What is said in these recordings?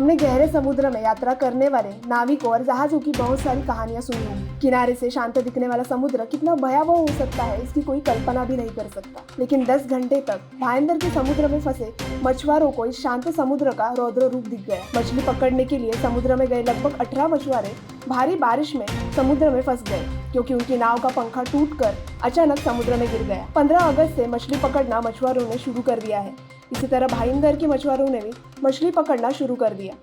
हमने गहरे समुद्र में यात्रा करने वाले नाविकों और जहाजों की बहुत सारी कहानियां सुनी होंगी। किनारे से शांत दिखने वाला समुद्र कितना भयावह हो सकता है, इसकी कोई कल्पना भी नहीं कर सकता। लेकिन 10 घंटे तक भयंकर के समुद्र में फंसे मछुआरों को इस शांत समुद्र का रौद्र रूप दिख गया। मछली पकड़ने के लिए समुद्र में गए लगभग 18 मछुआरे भारी बारिश में समुद्र में फंस गए, क्योंकि उनकी नाव का पंखा टूटकर अचानक समुद्र में गिर गया। 15 अगस्त से मछली पकड़ना मछुआरों ने शुरू कर दिया है। इसी तरह भाईंदर के मछुआरों ने भी मछली पकड़ना शुरू कर दिया।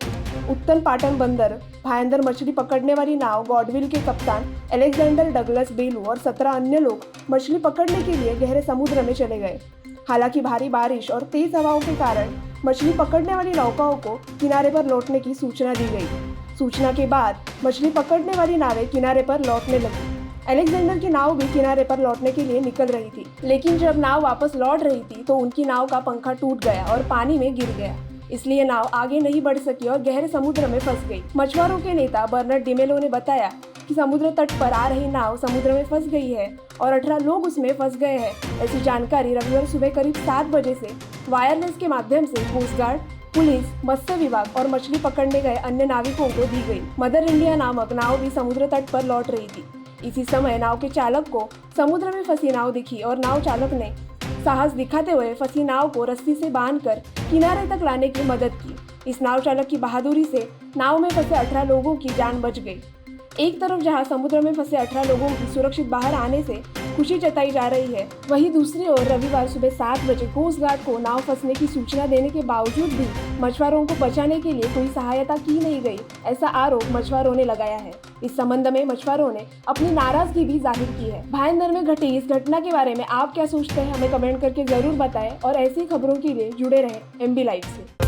उत्तल पाटन बंदर भाईंदर मछली पकड़ने वाली नाव गॉडविल के कप्तान अलेक्जेंडर डगलस बेलू और 17 अन्य लोग मछली पकड़ने के लिए गहरे समुद्र में चले गए। हालांकि भारी बारिश और तेज हवाओं के कारण मछली पकड़ने वाली नौकाओं को किनारे पर लौटने की सूचना दी गई। सूचना के बाद मछली पकड़ने वाली नावें किनारे पर लौटने लगी। अलेक्जेंडर की नाव भी किनारे पर लौटने के लिए निकल रही थी, लेकिन जब नाव वापस लौट रही थी तो उनकी नाव का पंखा टूट गया और पानी में गिर गया। इसलिए नाव आगे नहीं बढ़ सकी और गहरे समुद्र में फंस गई। मछुआरों के नेता बर्नार्ड डिमेलो ने बताया कि समुद्र तट पर आ रही नाव समुद्र में फंस गई है और 18 लोग उसमें फंस गए हैं। ऐसी जानकारी रविवार सुबह करीब 7 बजे से वायरलेस के माध्यम से कोस्ट गार्ड, पुलिस, मत्स्य विभाग और मछली पकड़ने गए अन्य नाविकों को दी गई। मदर इंडिया नामक नाव भी समुद्र तट पर लौट रही थी। इसी समय नाव के चालक को समुद्र में फंसी नाव दिखी और नाव चालक ने साहस दिखाते हुए फंसी नाव को रस्सी से बांधकर किनारे तक लाने की मदद की। इस नाव चालक की बहादुरी से नाव में फंसे 18 लोगों की जान बच गई। एक तरफ जहां समुद्र में फंसे 18 लोगों की सुरक्षित बाहर आने से खुशी जताई जा रही है, वहीं दूसरी ओर रविवार सुबह 7 बजे कोस्ट गार्ड को नाव फंसने की सूचना देने के बावजूद भी मछुआरों को बचाने के लिए कोई सहायता की नहीं गई, ऐसा आरोप मछुआरों ने लगाया है। इस संबंध में मछुआरों ने अपनी नाराजगी भी जाहिर की है। भाईंदर में घटी इस घटना के बारे में आप क्या सोचते हैं, हमें कमेंट करके जरूर बताएं और ऐसी खबरों के लिए जुड़े रहें MB लाइव से।